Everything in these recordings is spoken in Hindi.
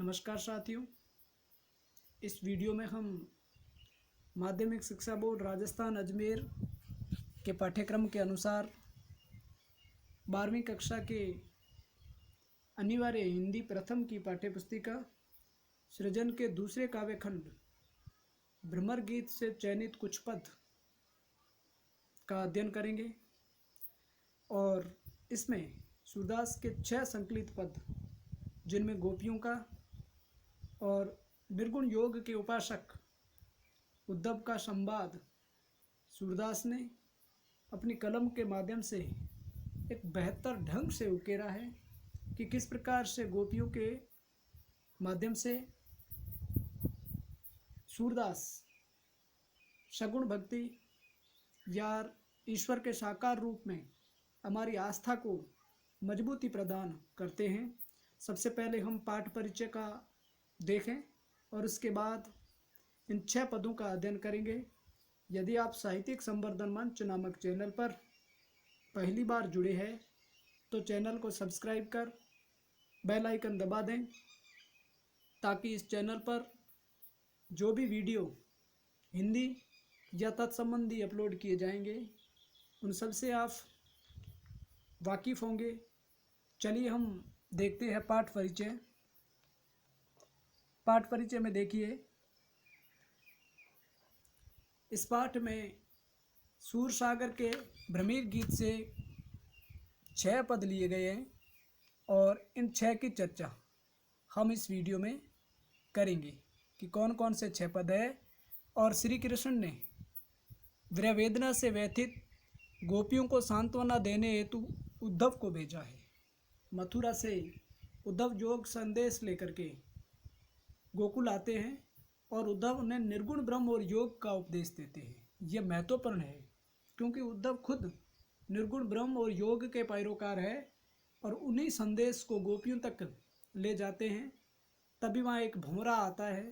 नमस्कार साथियों। इस वीडियो में हम माध्यमिक शिक्षा बोर्ड राजस्थान अजमेर के पाठ्यक्रम के अनुसार 12वीं कक्षा के अनिवार्य हिंदी प्रथम की पाठ्यपुस्तिका सृजन के दूसरे काव्यखंड भ्रमर गीत से चयनित कुछ पद का अध्ययन करेंगे और इसमें सूरदास के 6 संकलित पद जिनमें गोपियों का और निर्गुण योग के उपासक उद्धव का संवाद सूरदास ने अपनी कलम के माध्यम से एक बेहतर ढंग से उकेरा है कि किस प्रकार से गोपियों के माध्यम से सूरदास सगुण भक्ति या ईश्वर के साकार रूप में हमारी आस्था को मजबूती प्रदान करते हैं। सबसे पहले हम पाठ परिचय का देखें और उसके बाद इन 6 पदों का अध्ययन करेंगे। यदि आप साहित्यिक संवर्धन मंच नामक चैनल पर पहली बार जुड़े हैं तो चैनल को सब्सक्राइब कर बेल आइकन दबा दें ताकि इस चैनल पर जो भी वीडियो हिंदी या तत्संबंधी अपलोड किए जाएंगे उन सब से आप वाकिफ़ होंगे। चलिए हम देखते हैं पाठ परिचय। पाठ परिचय में देखिए, इस पाठ में सूरसागर के भ्रमर गीत से 6 पद लिए गए हैं और इन 6 की चर्चा हम इस वीडियो में करेंगे कि कौन कौन से 6 पद है। और श्री कृष्ण ने विरहवेदना से व्यथित गोपियों को सांत्वना देने हेतु उद्धव को भेजा है। मथुरा से उद्धव योग संदेश लेकर के गोकुल आते हैं और उद्धव उन्हें निर्गुण ब्रह्म और योग का उपदेश देते हैं। यह महत्वपूर्ण है क्योंकि उद्धव खुद निर्गुण ब्रह्म और योग के पैरोकार है और उन्हीं संदेश को गोपियों तक ले जाते हैं। तभी वहाँ एक भंवरा आता है।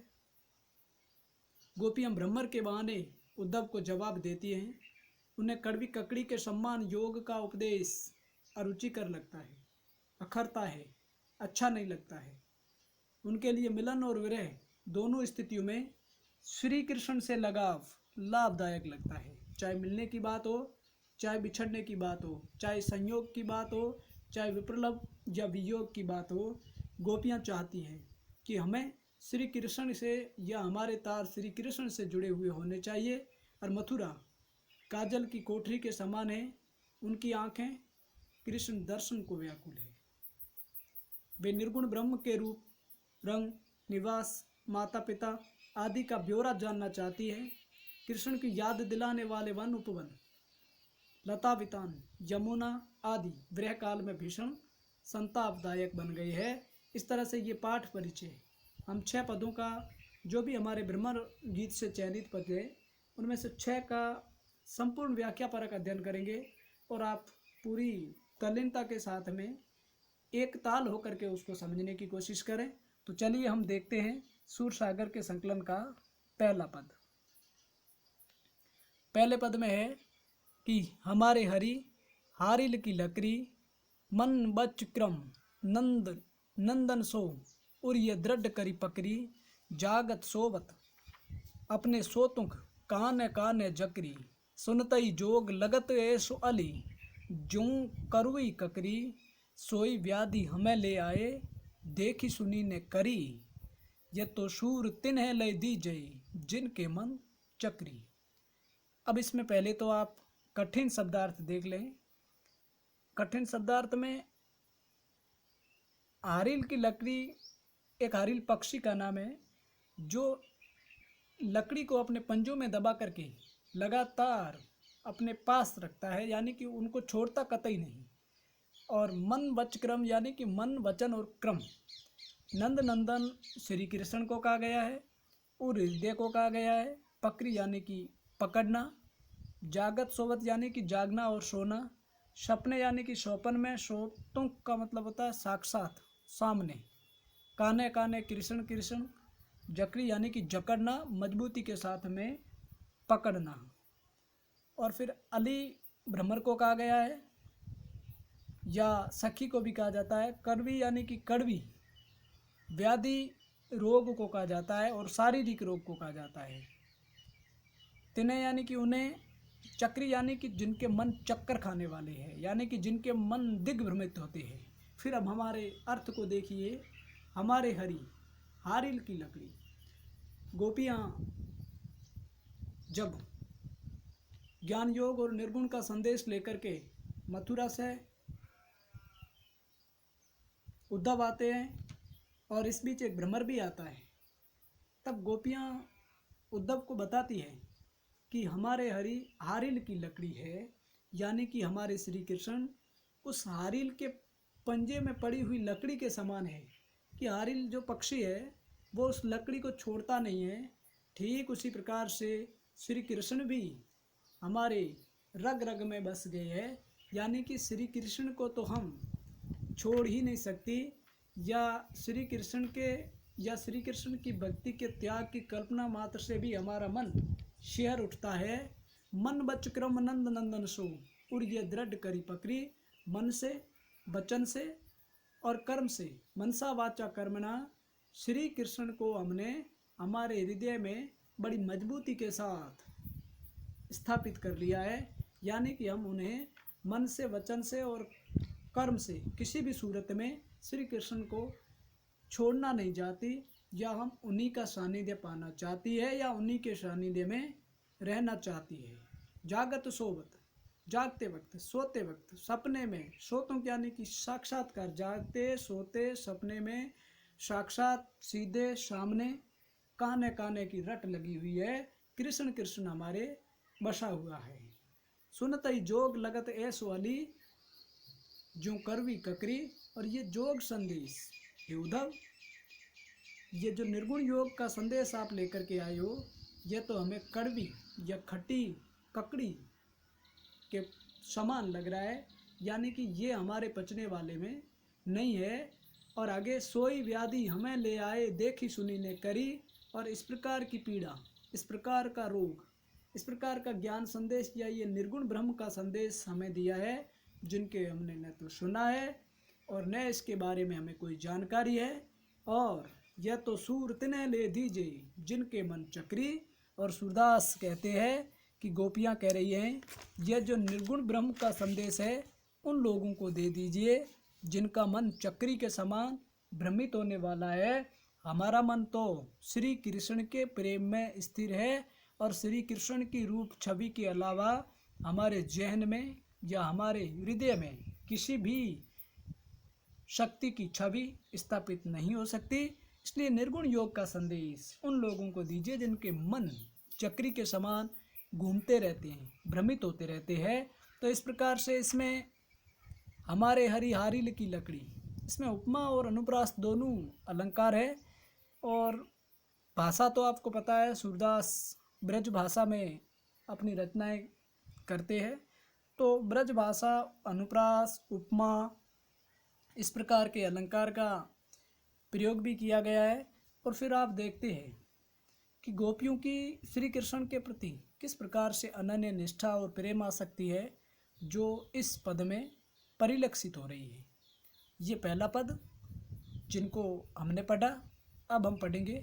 गोपियाँ भ्रमर के बहाने उद्धव को जवाब देती हैं। उन्हें कड़वी ककड़ी के सम्मान योग का उपदेश अरुचिकर लगता है, अखरता है, अच्छा नहीं लगता है। उनके लिए मिलन और विरह दोनों स्थितियों में श्री कृष्ण से लगाव लाभदायक लगता है। चाहे मिलने की बात हो, चाहे बिछड़ने की बात हो, चाहे संयोग की बात हो, चाहे विप्रलभ या वियोग की बात हो, गोपियाँ चाहती हैं कि हमें श्री कृष्ण से या हमारे तार श्री कृष्ण से जुड़े हुए होने चाहिए। और मथुरा काजल की कोठरी के समान है, उनकी आँखें कृष्ण दर्शन को व्याकुल है। वे निर्गुण ब्रह्म के रूप, रंग, निवास, माता पिता आदि का ब्यौरा जानना चाहती है। कृष्ण की याद दिलाने वाले वन उपवन, लता वितान, यमुना आदि विरह काल में भीषण संतापदायक बन गई है। इस तरह से ये पाठ परिचय हम 6 पदों का, जो भी हमारे भ्रमर गीत से चयनित पद है उनमें से 6 का संपूर्ण व्याख्यापरक अध्ययन करेंगे और आप पूरी तल्लीनता के साथ में एक ताल होकर के उसको समझने की कोशिश करें। तो चलिए हम देखते हैं सूरसागर के संकलन का पहला पद। पहले पद में है कि हमारे हरि हारिल की लकड़ी मन बच क्रम नंद नंदन सो उर्य दृढ़ करी पकड़ी जागत सोवत अपने सोतुक कान कान जकरी सुनतई जोग लगत ऐसो अली जूं करुई ककरी सोई व्याधि हमें ले आए देखी सुनी ने करी ये तो शूर तिन्ह ले दी जई जिनके मन चक्री। अब इसमें पहले तो आप कठिन शब्दार्थ देख लें। कठिन शब्दार्थ में हारिल की लकड़ी एक हारिल पक्षी का नाम है जो लकड़ी को अपने पंजों में दबा करके लगातार अपने पास रखता है, यानी कि उनको छोड़ता कतई नहीं। और मन वच क्रम यानी कि मन वचन और क्रम, नंद नंदन श्री कृष्ण को कहा गया है और हृदय को कहा गया है। पकड़ी यानी कि पकड़ना, जागत सोवत यानी कि जागना और सोना, सपने यानी कि स्वप्न में, सोतों का मतलब होता है साक्षात सामने, काने काने कृष्ण कृष्ण, जकरी यानी कि जकड़ना मजबूती के साथ में पकड़ना। और फिर अली भ्रमर को कहा गया है या सखी को भी कहा जाता है। कड़वी यानी कि कड़वी, व्याधि रोग को कहा जाता है और शारीरिक रोग को कहा जाता है। तिन्हें यानी कि उन्हें, चक्री यानी कि जिनके मन चक्कर खाने वाले हैं, यानी कि जिनके मन दिग्भ्रमित होते हैं। फिर अब हमारे अर्थ को देखिए। हमारे हरी हारिल की लकड़ी। गोपियाँ जब ज्ञान योग और निर्गुण का संदेश लेकर के मथुरा से उद्धव आते हैं और इस बीच एक भ्रमर भी आता है, तब गोपियाँ उद्धव को बताती है कि हमारे हरि हारिल की लकड़ी है, यानी कि हमारे श्री कृष्ण उस हारिल के पंजे में पड़ी हुई लकड़ी के समान है। कि हारिल जो पक्षी है वो उस लकड़ी को छोड़ता नहीं है, ठीक उसी प्रकार से श्री कृष्ण भी हमारे रग रग में बस गए हैं। यानी कि श्री कृष्ण को तो हम छोड़ ही नहीं सकती, या श्री कृष्ण के या श्री कृष्ण की भक्ति के त्याग की कल्पना मात्र से भी हमारा मन शिहर उठता है। मन बच क्रम नंद नंदन सो उड़िए दृढ़ करी पकड़ी। मन से, वचन से और कर्म से, मनसा वाचा कर्मणा, श्री कृष्ण को हमने हमारे हृदय में बड़ी मजबूती के साथ स्थापित कर लिया है। यानी कि हम उन्हें मन से, वचन से और कर्म से किसी भी सूरत में श्री कृष्ण को छोड़ना नहीं चाहती, या हम उन्हीं का सानिध्य पाना चाहती है, या उन्हीं के सानिध्य में रहना चाहती है। जागत सोवत, जागते वक्त, सोते वक्त, सपने में, सोतों यानी कि साक्षात्कार, जागते सोते सपने में साक्षात सीधे सामने काने काने की रट लगी हुई है। कृष्ण कृष्ण हमारे बसा हुआ है। सुनत ही जोग लगत ऐस वाली जो करवी ककरी। और ये जोग संदेश, ये उद्धव, ये जो निर्गुण योग का संदेश आप लेकर के आए हो, ये तो हमें कड़वी या खट्टी ककड़ी के समान लग रहा है। यानी कि ये हमारे पचने वाले में नहीं है। और आगे सोई व्याधि हमें ले आए देखी सुनी ने करी। और इस प्रकार की पीड़ा, इस प्रकार का रोग, इस प्रकार का ज्ञान संदेश या ये निर्गुण ब्रह्म का संदेश हमें दिया है, जिनके हमने न तो सुना है और न इसके बारे में हमें कोई जानकारी है। और यह तो सूर तिन्हें ले दीजिए जिनके मन चक्री। और सूरदास कहते हैं कि गोपियाँ कह रही हैं, यह जो निर्गुण ब्रह्म का संदेश है उन लोगों को दे दीजिए जिनका मन चक्री के समान भ्रमित होने वाला है। हमारा मन तो श्री कृष्ण के प्रेम में स्थिर है, और श्री कृष्ण की रूप छवि के अलावा हमारे जहन में या हमारे हृदय में किसी भी शक्ति की छवि स्थापित नहीं हो सकती। इसलिए निर्गुण योग का संदेश उन लोगों को दीजिए जिनके मन चक्री के समान घूमते रहते हैं, भ्रमित होते रहते हैं। तो इस प्रकार से इसमें हमारे हरि हारिल की लकड़ी, इसमें उपमा और अनुप्रास दोनों अलंकार है। और भाषा तो आपको पता है, सूरदास ब्रज भाषा में अपनी रचनाएं करते हैं। तो ब्रज भाषा, अनुप्रास, उपमा, इस प्रकार के अलंकार का प्रयोग भी किया गया है। और फिर आप देखते हैं कि गोपियों की श्री कृष्ण के प्रति किस प्रकार से अनन्य निष्ठा और प्रेम आसक्ति है, जो इस पद में परिलक्षित हो रही है। ये पहला पद जिनको हमने पढ़ा। अब हम पढ़ेंगे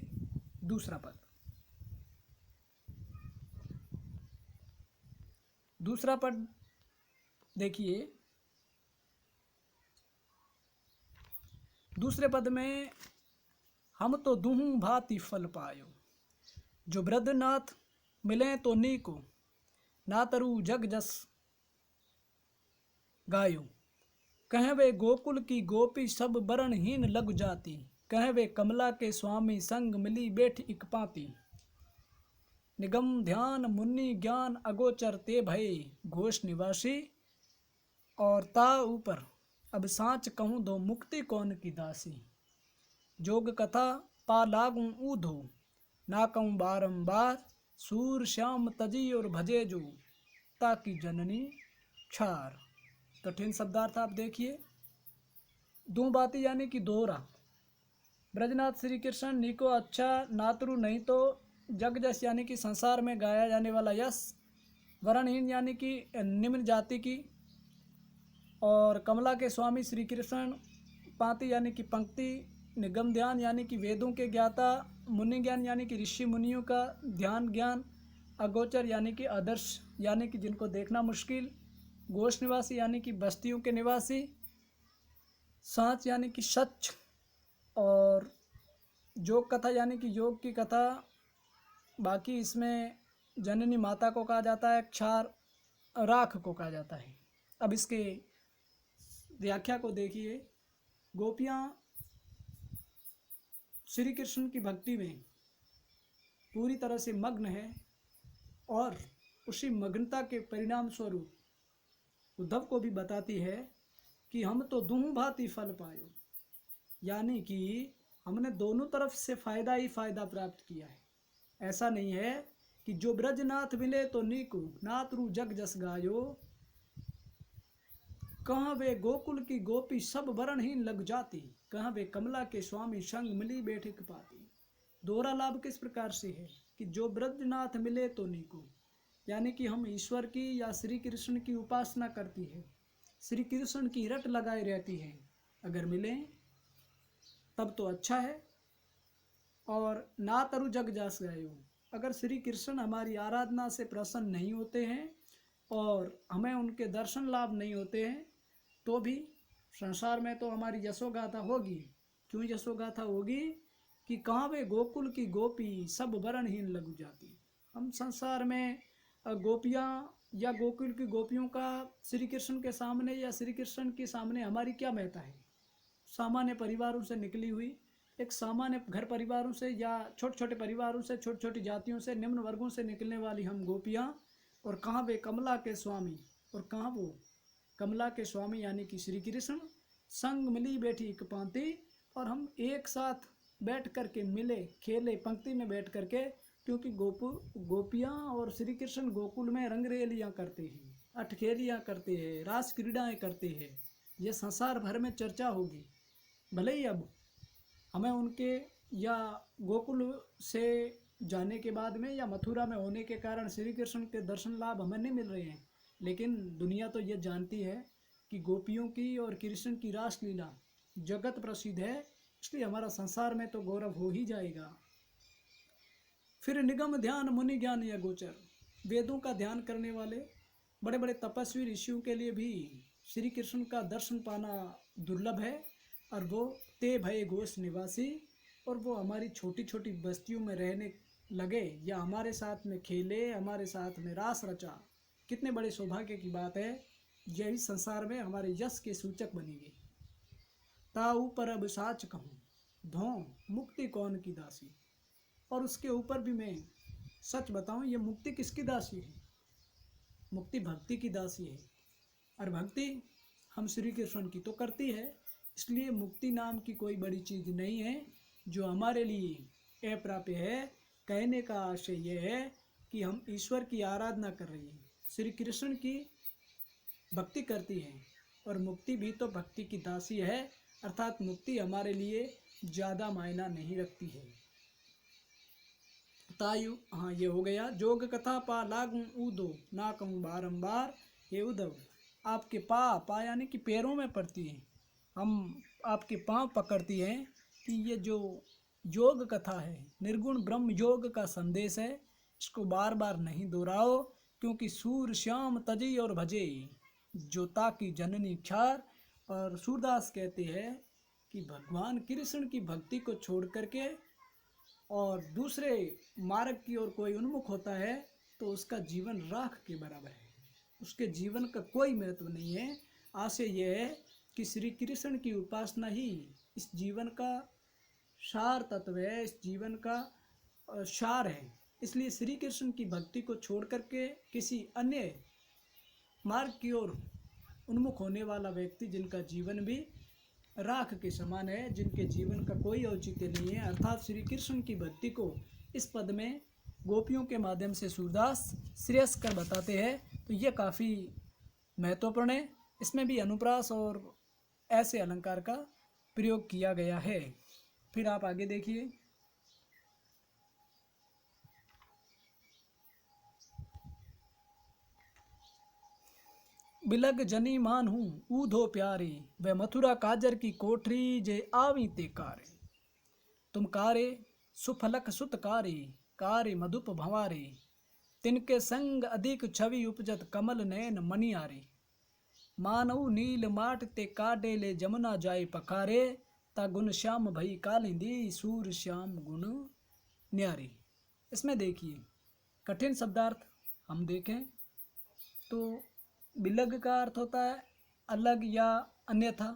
दूसरा पद। दूसरा पद देखिए। दूसरे पद में, हम तो दुहू भांति फल पायो, जो वृद्धनाथ मिले तो नीको, ना तरु जग जस गायो। कहें वे गोकुल की गोपी सब बरणहीन लग जाती, कहें वे कमला के स्वामी संग मिली बैठ इक पाती। निगम ध्यान मुन्नि ज्ञान अगोचर ते भय घोष निवासी। और ता ऊपर अब सांच कहूँ दो मुक्ति कौन की दासी। जोग कथा पा लागूं ऊधो ना कहूँ बारंबार, सूर श्याम तजी और भजे जो ताकि जननी छार। कठिन शब्दार्थ आप देखिए। दो बातें यानी कि दोहरा। ब्रजनाथ श्री कृष्ण नीको अच्छा, नातरु नहीं तो जग जस यानी कि संसार में गाया जाने वाला यश, वर्णहीन यानी कि निम्न जाति की, और कमला के स्वामी श्री कृष्ण, पांति यानी कि पंक्ति, निगम ध्यान यानी कि वेदों के ज्ञाता, मुनि ज्ञान यानी कि ऋषि मुनियों का ध्यान ज्ञान, अगोचर यानी कि आदर्श यानी कि जिनको देखना मुश्किल, गोश निवासी यानी कि बस्तियों के निवासी, सांच यानी कि सच, और योग कथा यानी कि योग की कथा। बाकी इसमें जननी माता को कहा जाता है, क्षार राख को कहा जाता है। अब इसके व्याख्या को देखिए। गोपियाँ श्री कृष्ण की भक्ति में पूरी तरह से मग्न है और उसी मग्नता के परिणाम स्वरूप उद्धव को भी बताती है कि हम तो दूँ भांति फल पायो, यानी कि हमने दोनों तरफ से फायदा ही फायदा प्राप्त किया है। ऐसा नहीं है कि जो ब्रजनाथ मिले तो नीकू, नाथ रू जग जस गायो, कहाँ वे गोकुल की गोपी सब वरणहीन लग जाती, कहाँ वे कमला के स्वामी संग मिली बैठे पाती। दोहरा लाभ किस प्रकार से है कि जो ब्रजनाथ मिले तो नीकू, यानी कि हम ईश्वर की या श्री कृष्ण की उपासना करती है, श्री कृष्ण की रट लगाए रहती है, अगर मिले तब तो अच्छा है। और ना तरु जग जास गायो, अगर श्री कृष्ण हमारी आराधना से प्रसन्न नहीं होते हैं और हमें उनके दर्शन लाभ नहीं होते हैं तो भी संसार में तो हमारी यशोगाथा होगी। क्यों यशोगाथा होगी कि कहाँ वे गोकुल की गोपी सब वरणहीन लग जाती। हम संसार में गोपियाँ या गोकुल की गोपियों का श्री कृष्ण के सामने या श्री कृष्ण के सामने हमारी क्या महत्ता है। सामान्य परिवारों से निकली हुई, एक सामान्य घर परिवारों से या छोटे छोटे परिवारों से, छोटी छोटी जातियों से, निम्न वर्गों से निकलने वाली हम गोपियाँ, और कहाँ वे कमला के स्वामी, और कहाँ वो कमला के स्वामी यानी कि श्री कृष्ण संग मिली बैठी एक पांति, और हम एक साथ बैठ करके मिले खेले पंक्ति में बैठ करके, क्योंकि गोपियाँ और श्री कृष्ण गोकुल में रंगरेलियाँ करते हैं, अटखेलियाँ करते हैं, रास क्रीड़ाएँ करते हैं। ये संसार भर में चर्चा होगी। भले ही अब हमें उनके या गोकुल से जाने के बाद में या मथुरा में होने के कारण श्री कृष्ण के दर्शन लाभ हमें नहीं मिल रहे हैं, लेकिन दुनिया तो ये जानती है कि गोपियों की और कृष्ण की रासलीला जगत प्रसिद्ध है, इसलिए हमारा संसार में तो गौरव हो ही जाएगा। फिर निगम ध्यान मुनि ज्ञान या गोचर, वेदों का ध्यान करने वाले बड़े बड़े तपस्वी ऋषियों के लिए भी श्री कृष्ण का दर्शन पाना दुर्लभ है, और वो ते भय गोश निवासी, और वो हमारी छोटी छोटी बस्तियों में रहने लगे या हमारे साथ में खेले, हमारे साथ में रास रचा। कितने बड़े सौभाग्य की बात है। यही संसार में हमारे यश के सूचक बनेगी। ताऊ पर अब साच कहूँ, धों मुक्ति कौन की दासी। और उसके ऊपर भी मैं सच बताऊं, ये मुक्ति किसकी दासी है? मुक्ति भक्ति की दासी है, और भक्ति हम श्री कृष्ण की तो करती है, इसलिए मुक्ति नाम की कोई बड़ी चीज़ नहीं है जो हमारे लिए अप्राप्य है। कहने का आशय यह है कि हम ईश्वर की आराधना कर रही हैं, श्री कृष्ण की भक्ति करती हैं, और मुक्ति भी तो भक्ति की दासी है, अर्थात मुक्ति हमारे लिए ज़्यादा मायना नहीं रखती है। तायु हाँ, ये हो गया। जोग कथा पा लागू ऊदो ना कहूँ बारंबार, ये उद्धव आपके पा यानी कि पैरों में पड़ती हैं, हम आपके पाँव पकड़ती हैं कि ये जो योग कथा है, निर्गुण ब्रह्म योग का संदेश है, इसको बार बार नहीं दोहराओ, क्योंकि सूर श्याम तजी और भजे जोता की जननी क्षार। और सूरदास कहते हैं कि भगवान कृष्ण की भक्ति को छोड़ करके और दूसरे मार्ग की ओर कोई उन्मुख होता है तो उसका जीवन राख के बराबर है, उसके जीवन का कोई महत्व नहीं है। आशय यह है कि श्री कृष्ण की उपासना ही इस जीवन का सार तत्व है, इस जीवन का सार है। इसलिए श्री कृष्ण की भक्ति को छोड़ करके किसी अन्य मार्ग की ओर उन्मुख होने वाला व्यक्ति, जिनका जीवन भी राख के समान है, जिनके जीवन का कोई औचित्य नहीं है, अर्थात श्री कृष्ण की भक्ति को इस पद में गोपियों के माध्यम से सूरदास श्रेयस कर बताते हैं। तो ये काफ़ी महत्वपूर्ण है, इसमें भी अनुप्रास और ऐसे अलंकार का प्रयोग किया गया है। फिर आप आगे देखिए। बिलग जनी मान हूँ ऊधो प्यारे, वह मथुरा काजर की कोठरी जे आवी ते कारे। तुम कारे सुफलक सुत कारे, कारे मधुप भंवारे, तिनके संग अधिक छवि उपजत कमल नयन मनियारे। मानव नील माट ते काडे ले जमुना जाए पखारे, ता गुण श्याम भई कालिंदी सूर श्याम गुण न्यारे। इसमें देखिए कठिन शब्दार्थ हम देखें तो बिलग का अर्थ होता है अलग या अन्यथा,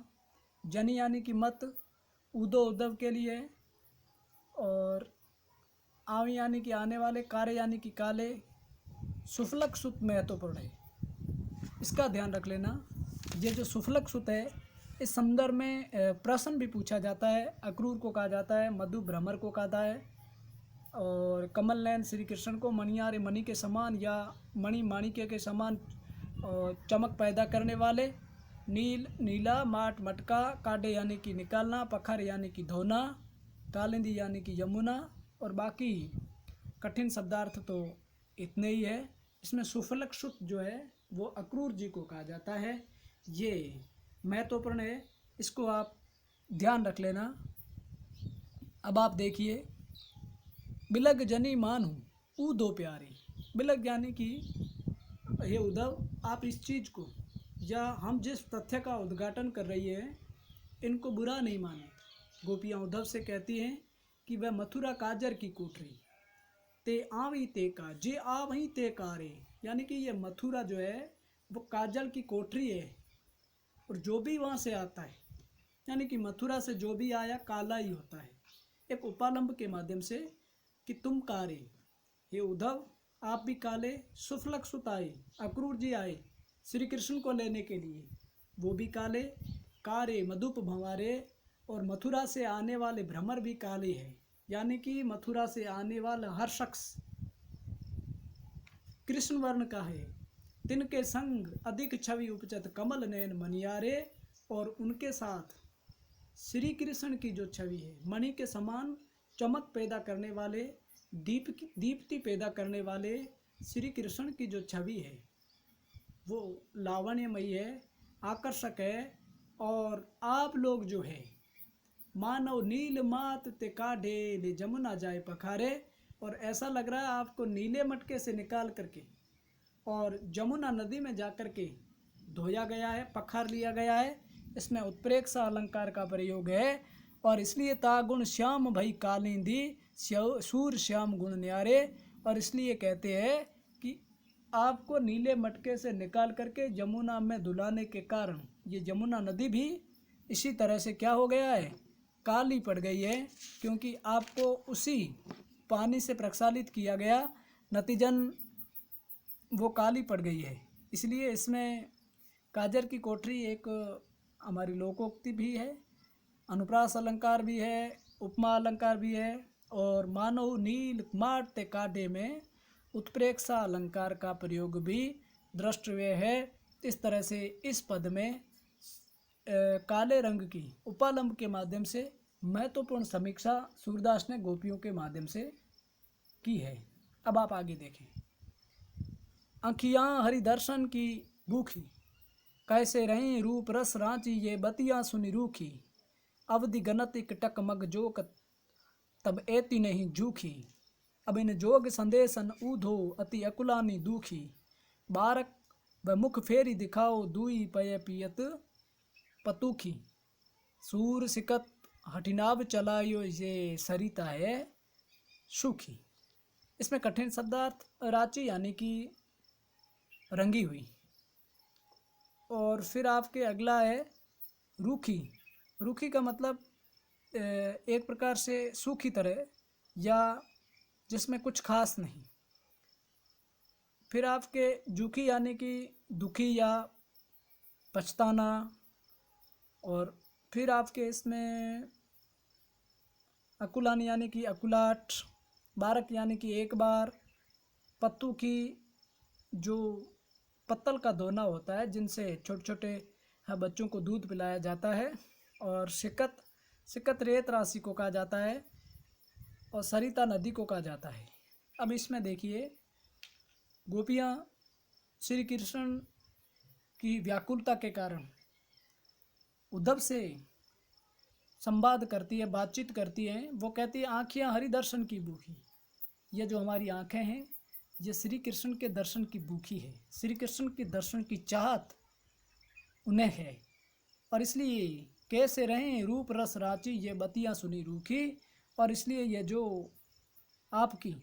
जनी यानी कि मत, उदो उद्धव के लिए, और आवी यानी कि आने वाले, कारे यानी कि काले, सुफलक सुत महत्वपूर्ण है, इसका ध्यान रख लेना। ये जो सुफलक सुत है इस संदर्भ में प्रश्न भी पूछा जाता है। अक्रूर को कहा जाता है, मधु भ्रमर को कहा है, और कमल नयन श्री कृष्ण को मणियारे मणि के समान या मणि माणिक्य के समान चमक पैदा करने वाले, नील नीला, माट मटका, काडे यानी कि निकालना, पखर यानी कि धोना, कालिंदी यानी कि यमुना, और बाकी कठिन शब्दार्थ तो इतने ही है। इसमें सुफलक सुत जो है वो अक्रूर जी को कहा जाता है। ये महत्वपूर्ण है, इसको आप ध्यान रख लेना। अब आप देखिए, बिलग जनी मानू ऊ दो प्यारे। बिलग यानी कि हे उद्धव, आप इस चीज़ को या हम जिस तथ्य का उद्घाटन कर रही है इनको बुरा नहीं माने। गोपियाँ उद्धव से कहती हैं कि वह मथुरा काजर की कोठरी, ते आवी ते का जे आ वहीं ते कारे, यानी कि ये मथुरा जो है वो काजल की कोठरी है, और जो भी वहाँ से आता है यानी कि मथुरा से जो भी आया काला ही होता है, एक उपालंब के माध्यम से कि तुम कारे, ये उद्धव आप भी काले। सुफलक सुत आए, अक्रूर जी आए श्री कृष्ण को लेने के लिए, वो भी काले। कारे मधुप भंवारे, और मथुरा से आने वाले भ्रमर भी काले हैं, यानी कि मथुरा से आने वाला हर शख्स कृष्ण वर्ण का है। तिनके संग अधिक छवि उपजत कमल नयन मनियारे, और उनके साथ श्री कृष्ण की जो छवि है मणि के समान चमक पैदा करने वाले, दीप्ति पैदा करने वाले श्री कृष्ण की जो छवि है वो लावण्यमयी है, आकर्षक है। और आप लोग जो है मानव नील मात ते काढ़े ले जमुना जाए पखारे, और ऐसा लग रहा है आपको नीले मटके से निकाल करके और जमुना नदी में जा कर के धोया गया है, पखार लिया गया है। इसमें उत्प्रेक्षा अलंकार का प्रयोग है, और इसलिए तागुण श्याम भई कालिंदी सूर श्याम गुण न्यारे, और इसलिए कहते हैं कि आपको नीले मटके से निकाल करके जमुना में धुलाने के कारण ये जमुना नदी भी इसी तरह से क्या हो गया है, काली पड़ गई है, क्योंकि आपको उसी पानी से प्रक्षालित किया गया, नतीजन वो काली पड़ गई है। इसलिए इसमें काजर की कोठरी एक हमारी लोकोक्ति भी है, अनुप्रास अलंकार भी है, उपमा अलंकार भी है, और मानव नील माट ते काढ़े में उत्प्रेक्षा अलंकार का प्रयोग भी द्रष्टव्य है। इस तरह से इस पद में काले रंग की उपालंब के माध्यम से महत्वपूर्ण समीक्षा सूरदास ने गोपियों के माध्यम से की है। अब आप आगे देखें। आँखियाँ हरि दर्शन की भूखी, कैसे रहीं रूप रस रांची ये बतियाँ सुनी रूखी, अवधि गणत इकटक मग जोक तब एति नहीं जूखी, अब इन जोग संदेशन ऊधो अति अकुलानी दुखी, बारक व मुख फेरी दिखाओ दुई पय पियत पतुखी, सूर सिकत हठिनाभ चलायो ये सरिता है सुखी। इसमें कठिन शब्दार्थ रांची यानी कि रंगी हुई, और फिर आपके अगला है रूखी। रूखी का मतलब एक प्रकार से सूखी तरह या जिसमें कुछ खास नहीं। फिर आपके जूखी यानी कि दुखी या पछताना, और फिर आपके इसमें अकुलानी यानी कि अकुलाट, बारक यानी कि एक बार, पत्तू की जो पत्तल का दोना होता है जिनसे छोटे छोटे बच्चों को दूध पिलाया जाता है, और सिकत, सिकत रेत राशि को कहा जाता है, और सरिता नदी को कहा जाता है। अब इसमें देखिए, गोपियाँ श्री कृष्ण की व्याकुलता के कारण उद्धव से संवाद करती है, बातचीत करती हैं। वो कहती है आँखियाँ हरि दर्शन की भूखी। ये जो हमारी आँखें हैं ये श्री कृष्ण के दर्शन की भूखी है, श्री कृष्ण के दर्शन की चाहत उन्हें है। और इसलिए कैसे रहें रूप रस राची, ये बतियाँ सुनी रूखी। और इसलिए ये जो आपकी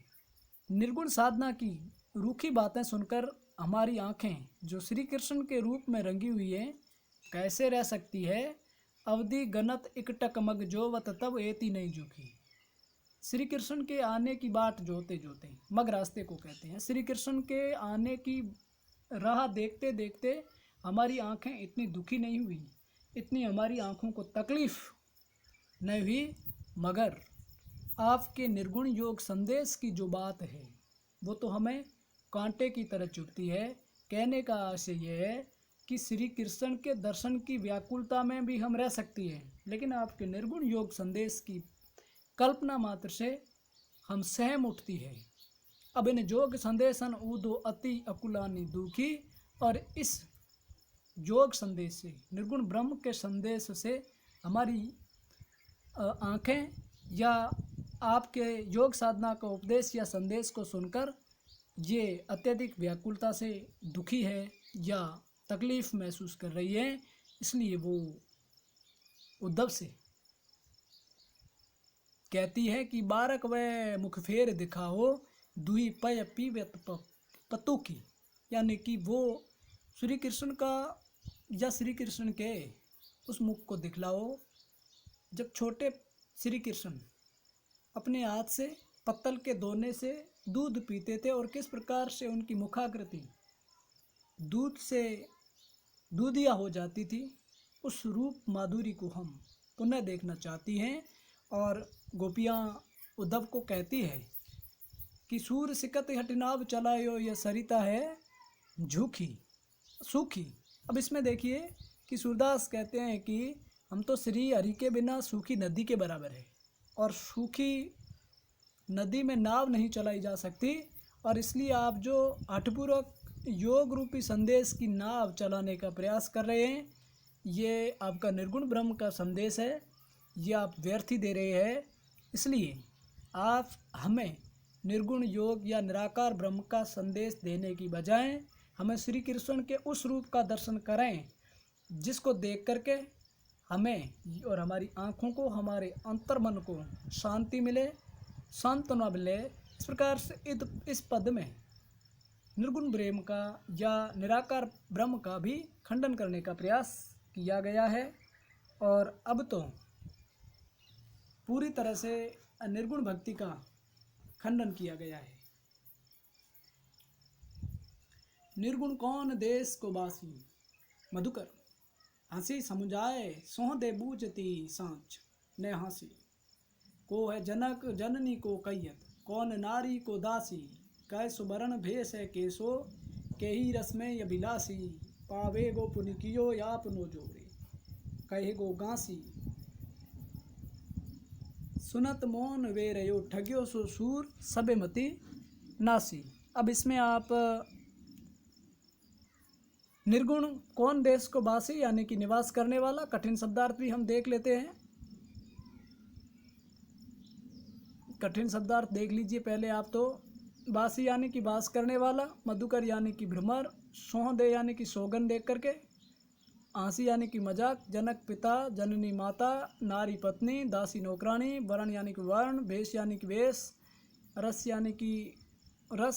निर्गुण साधना की रूखी बातें सुनकर हमारी आँखें जो श्री कृष्ण के रूप में रंगी हुई हैं कैसे रह सकती है। अवधि गनत इकटक मग जोवत तब एती नहीं झुकी। श्री कृष्ण के आने की बाट जोते जोते, मग रास्ते को कहते हैं, श्री कृष्ण के आने की राह देखते देखते हमारी आँखें इतनी दुखी नहीं हुई, इतनी हमारी आँखों को तकलीफ़ नहीं हुई। मगर आपके निर्गुण योग संदेश की जो बात है वो तो हमें कांटे की तरह चुभती है। कहने का आशय यह है कि श्री कृष्ण के दर्शन की व्याकुलता में भी हम रह सकती हैं, लेकिन आपके निर्गुण योग संदेश की कल्पना मात्र से हम सहम उठती है। अब इन जोग संदेशन ऊदो अति अकुलानी दुखी। और इस योग संदेश से, निर्गुण ब्रह्म के संदेश से हमारी आँखें या आपके योग साधना का उपदेश या संदेश को सुनकर ये अत्यधिक व्याकुलता से दुखी है या तकलीफ़ महसूस कर रही है। इसलिए वो उद्धव से कहती है कि बारक व मुख फेर दिखाओ दुई पय पीवत पतु की। यानी कि वो श्री कृष्ण का या श्री कृष्ण के उस मुख को दिखलाओ जब छोटे श्री कृष्ण अपने हाथ से पत्तल के दोने से दूध पीते थे और किस प्रकार से उनकी मुखाकृति दूध से दूधिया हो जाती थी। उस रूप माधुरी को हम पुनः देखना चाहती हैं। और गोपियाँ उद्धव को कहती है कि सूर सिकत हटिनाब चलायो, यह सरिता है झूठी सूखी। अब इसमें देखिए कि सूरदास कहते हैं कि हम तो श्री हरि के बिना सूखी नदी के बराबर है और सूखी नदी में नाव नहीं चलाई जा सकती। और इसलिए आप जो हठपूर्वक योग रूपी संदेश की नाव चलाने का प्रयास कर रहे हैं, ये आपका निर्गुण ब्रह्म का संदेश है, ये आप व्यर्थ ही दे रहे हैं। इसलिए आप हमें निर्गुण योग या निराकार ब्रह्म का संदेश देने की बजाय हमें श्री कृष्ण के उस रूप का दर्शन करें जिसको देख करके हमें और हमारी आँखों को, हमारे अंतर्मन को शांति मिले, सांत्वना मिले। इस प्रकार से इस पद में निर्गुण ब्रह्म का या निराकार ब्रह्म का भी खंडन करने का प्रयास किया गया है। और अब तो पूरी तरह से निर्गुण भक्ति का खंडन किया गया है। निर्गुण कौन देश को बासी, मधुकर हंसी समुझाए सोह दे बूझती सांच ने हंसी। को है जनक जननी को कैयत, कौन नारी को दासी, कै सुबरण भेष है केसो, के ही रस में अभिलाषी। पावे गो पुनिकियो यापनो जोरे, कहे गो गांसी। सुनत मौन वे रयो, ठग्यो सो सूर सबे मति नासी। अब इसमें आप निर्गुण कौन देश को बासी यानी कि निवास करने वाला, कठिन शब्दार्थ भी हम देख लेते हैं। कठिन शब्दार्थ देख लीजिए पहले आप तो। बासी यानी कि बास करने वाला, मधुकर यानी कि भ्रमर, सोह दे यानी कि सौगन देख करके, आंसी यानी कि मजाक, जनक पिता, जननी माता, नारी पत्नी, दासी नौकरानी, वर्ण यानी कि वर्ण, भेष यानी कि वेश, रस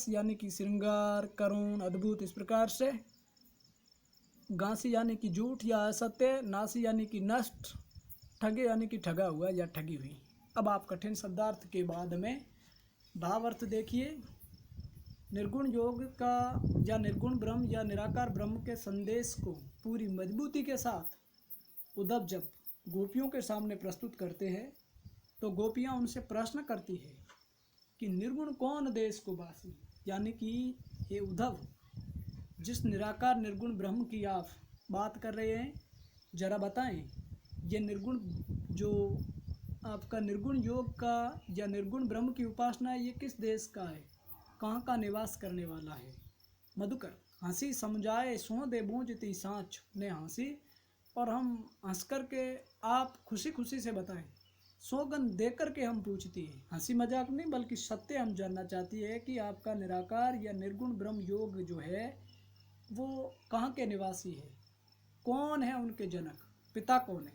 यानी कि श्रृंगार, करुण, अद्भुत। इस प्रकार से गांसी यानी कि झूठ या असत्य, नासी यानी कि नष्ट, ठगे यानी कि ठगा हुआ या ठगी हुई। अब आप कठिन शब्दार्थ के बाद में भावार्थ देखिए। निर्गुण योग का या निर्गुण ब्रह्म या निराकार ब्रह्म के संदेश को पूरी मजबूती के साथ उद्धव जब गोपियों के सामने प्रस्तुत करते हैं तो गोपियां उनसे प्रश्न करती है कि निर्गुण कौन देश को बासी, यानी कि हे उद्धव, जिस निराकार निर्गुण ब्रह्म की आप बात कर रहे हैं, जरा बताएं ये निर्गुण जो आपका निर्गुण योग का या निर्गुण ब्रह्म की उपासना है, ये किस देश का है, कहाँ का निवास करने वाला है। मधुकर हंसी समझाए सोह दे बूझती सांच ने हंसी। और हम हंस कर के आप खुशी खुशी से बताएं, सौगंध दे कर के हम पूछती है, हंसी मजाक नहीं बल्कि सत्य हम जानना चाहती है कि आपका निराकार या निर्गुण ब्रह्म योग जो है वो कहाँ के निवासी है, कौन है उनके जनक, पिता कौन है,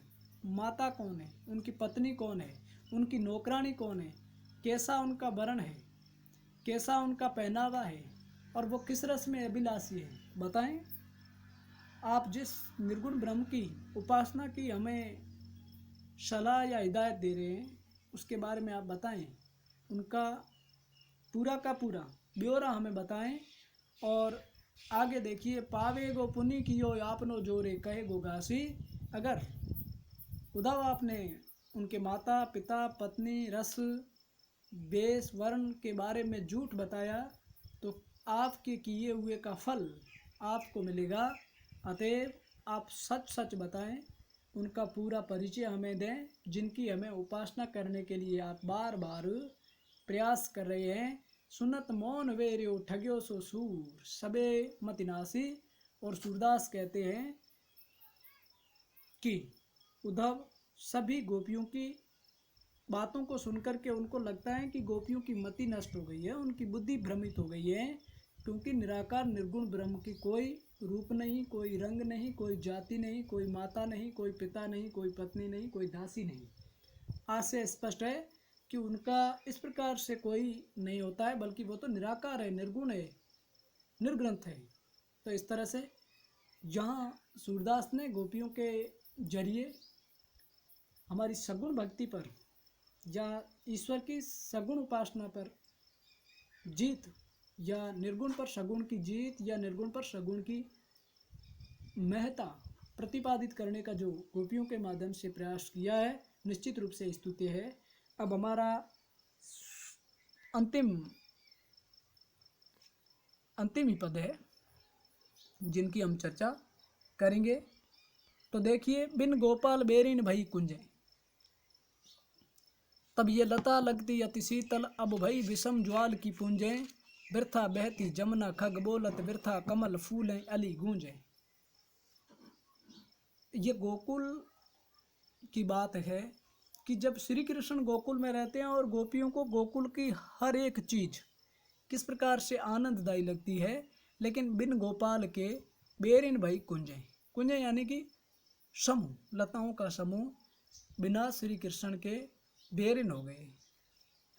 माता कौन है, उनकी पत्नी कौन है, उनकी नौकरानी कौन है, कैसा उनका वर्ण है, कैसा उनका पहनावा है, और वो किस रस में अभिलाषी है, बताएं। आप जिस निर्गुण ब्रह्म की उपासना की हमें सलाह या हिदायत दे रहे हैं उसके बारे में आप बताएं, उनका पूरा का पूरा ब्यौरा हमें बताएं। और आगे देखिए, पावे गो पुनि कियो आपनो जोरे कहे गो घासी। अगर उद्धव आपने उनके माता पिता पत्नी रस वेश वर्ण के बारे में झूठ बताया तो आपके किए हुए का फल आपको मिलेगा। अतएव आप सच सच बताएं, उनका पूरा परिचय हमें दें, जिनकी हमें उपासना करने के लिए आप बार बार प्रयास कर रहे हैं। सुनत मौन वेर्यो ठग्यो सो सूर सबे मतिनासी। और सूरदास कहते हैं कि उद्धव सभी गोपियों की बातों को सुनकर के उनको लगता है कि गोपियों की मति नष्ट हो गई है, उनकी बुद्धि भ्रमित हो गई है, क्योंकि निराकार निर्गुण ब्रह्म की कोई रूप नहीं, कोई रंग नहीं, कोई जाति नहीं, कोई माता नहीं, कोई पिता नहीं, कोई पत्नी नहीं, कोई दासी नहीं। आज से स्पष्ट है कि उनका इस प्रकार से कोई नहीं होता है, बल्कि वो तो निराकार है, निर्गुण है, निर्ग्रंथ है। तो इस तरह से यहाँ सूरदास ने गोपियों के जरिए हमारी सगुण भक्ति पर या ईश्वर की सगुण उपासना पर जीत, या निर्गुण पर सगुण की जीत, या निर्गुण पर सगुण की महत्ता प्रतिपादित करने का जो गोपियों के माध्यम से प्रयास किया है, निश्चित रूप से स्तुत्य है। अब हमारा अंतिम ही पद है जिनकी हम चर्चा करेंगे। तो देखिए, बिन गोपाल बेरिन भई कुंजे, तब ये लता लगती अति शीतल, अब भई विषम ज्वाल की पूंजे, वृथा बहती जमुना खग बोलत, वृथा कमल फूलें अली गूंजे। ये गोकुल की बात है कि जब श्री कृष्ण गोकुल में रहते हैं और गोपियों को गोकुल की हर एक चीज किस प्रकार से आनंददायी लगती है, लेकिन बिन गोपाल के बेरिन भई कुंजे, कुंजे यानी कि समूह, लताओं का समूह बिना श्री कृष्ण के बेरिन हो गए,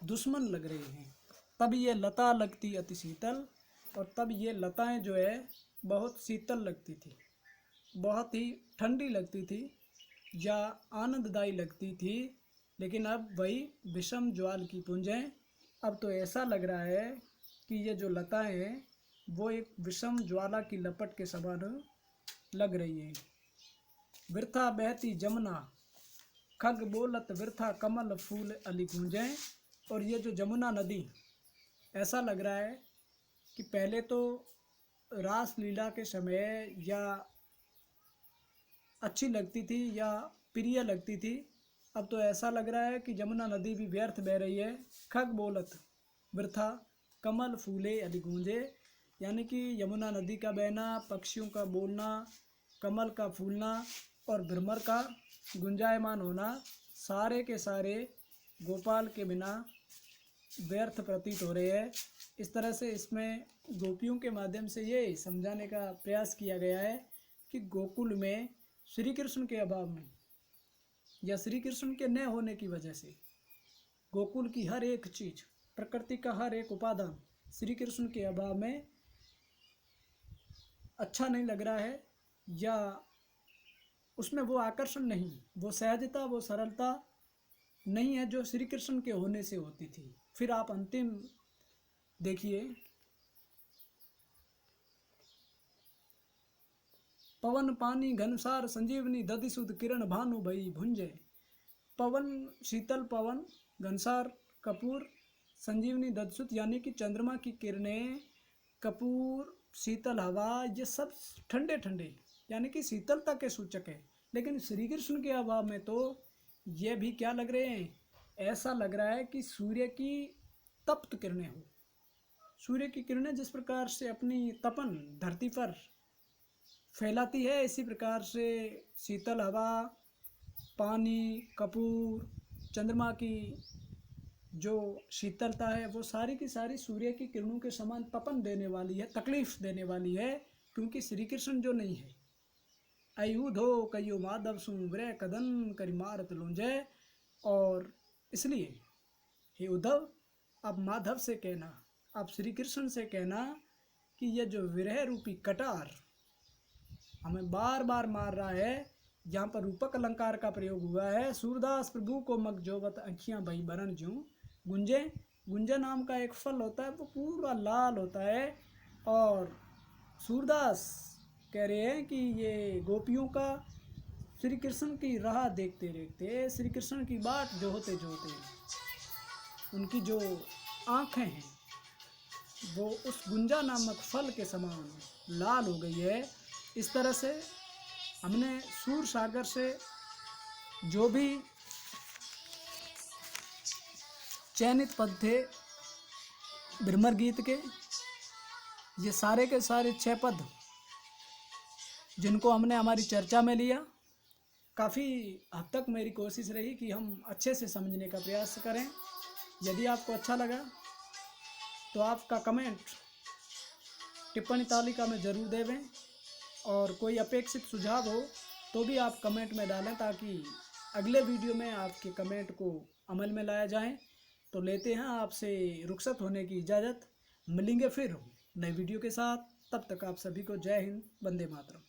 दुश्मन लग रहे हैं। तब ये लता लगती अति शीतल, और तब ये लताएं जो है बहुत शीतल लगती थी, बहुत ही ठंडी लगती थी या आनंददायी लगती थी। लेकिन अब वही विषम ज्वाल की पुंजें, अब तो ऐसा लग रहा है कि ये जो लताएं हैं वो एक विषम ज्वाला की लपट के समान लग रही है। वृथा बहती जमुना खग बोलत, वृथा कमल फूल अली गूंजें। और ये जो जमुना नदी, ऐसा लग रहा है कि पहले तो रास लीला के समय या अच्छी लगती थी या प्रिय लगती थी, अब तो ऐसा लग रहा है कि जमुना नदी भी व्यर्थ बह रही है। खग बोलत वृथा कमल फूले अली गूंजे, यानी कि यमुना नदी का बहना, पक्षियों का बोलना, कमल का फूलना और भ्रमर का गुंजायमान होना, सारे के सारे गोपाल के बिना व्यर्थ प्रतीत हो रहे हैं। इस तरह से इसमें गोपियों के माध्यम से ये समझाने का प्रयास किया गया है कि गोकुल में श्री कृष्ण के अभाव में या श्री कृष्ण के न होने की वजह से गोकुल की हर एक चीज, प्रकृति का हर एक उपादान श्री कृष्ण के अभाव में अच्छा नहीं लग रहा है, या उसमें वो आकर्षण नहीं, वो सहजता, वो सरलता नहीं है जो श्री कृष्ण के होने से होती थी। फिर आप अंतिम देखिए, पवन पानी घनसार संजीवनी दधि सुध किरण भानु भई भुंजे। पवन, शीतल पवन, घनसार कपूर, संजीवनी दधसुत यानी कि चंद्रमा की किरणें, कपूर, शीतल हवा, ये सब ठंडे ठंडे यानी कि शीतलता के सूचक है। लेकिन श्री कृष्ण के अभाव में तो ये भी क्या लग रहे हैं, ऐसा लग रहा है कि सूर्य की तप्त किरणें हो। सूर्य की किरणें जिस प्रकार से अपनी तपन धरती पर फैलाती है, इसी प्रकार से शीतल हवा, पानी, कपूर, चंद्रमा की जो शीतलता है वो सारी की सारी सूर्य की किरणों के समान तपन देने वाली है, तकलीफ देने वाली है, क्योंकि श्री कृष्ण जो नहीं है। अयुधो कयो माधव सुब्रह कदन करी मारत लूंजे। और इसलिए हे उद्धव, अब माधव से कहना, अब श्री कृष्ण से कहना कि यह जो विरह रूपी कटार हमें बार बार मार रहा है, यहाँ पर रूपक अलंकार का प्रयोग हुआ है। सूरदास प्रभु को मग जोवत अखियां भई बरन ज्यों गुंजे। गुंजा नाम का एक फल होता है, वो पूरा लाल होता है। और सूरदास कह रहे हैं कि ये गोपियों का श्री कृष्ण की राह देखते देखते, श्री कृष्ण की बाट जोहते जोहते उनकी जो आँखें हैं वो उस गुंजा नामक फल के समान लाल हो गई है। इस तरह से हमने सूर सागर से जो भी चयनित पद थे भ्रमर गीत के, ये सारे के सारे 6 पद जिनको हमने हमारी चर्चा में लिया, काफ़ी हद तक मेरी कोशिश रही कि हम अच्छे से समझने का प्रयास करें। यदि आपको अच्छा लगा तो आपका कमेंट टिप्पणी तालिका में ज़रूर देवें, और कोई अपेक्षित सुझाव हो तो भी आप कमेंट में डालें, ताकि अगले वीडियो में आपके कमेंट को अमल में लाया जाए। तो लेते हैं आपसे रुखसत होने की इजाज़त, मिलेंगे फिर नए वीडियो के साथ। तब तक आप सभी को जय हिंद, वंदे मातरम।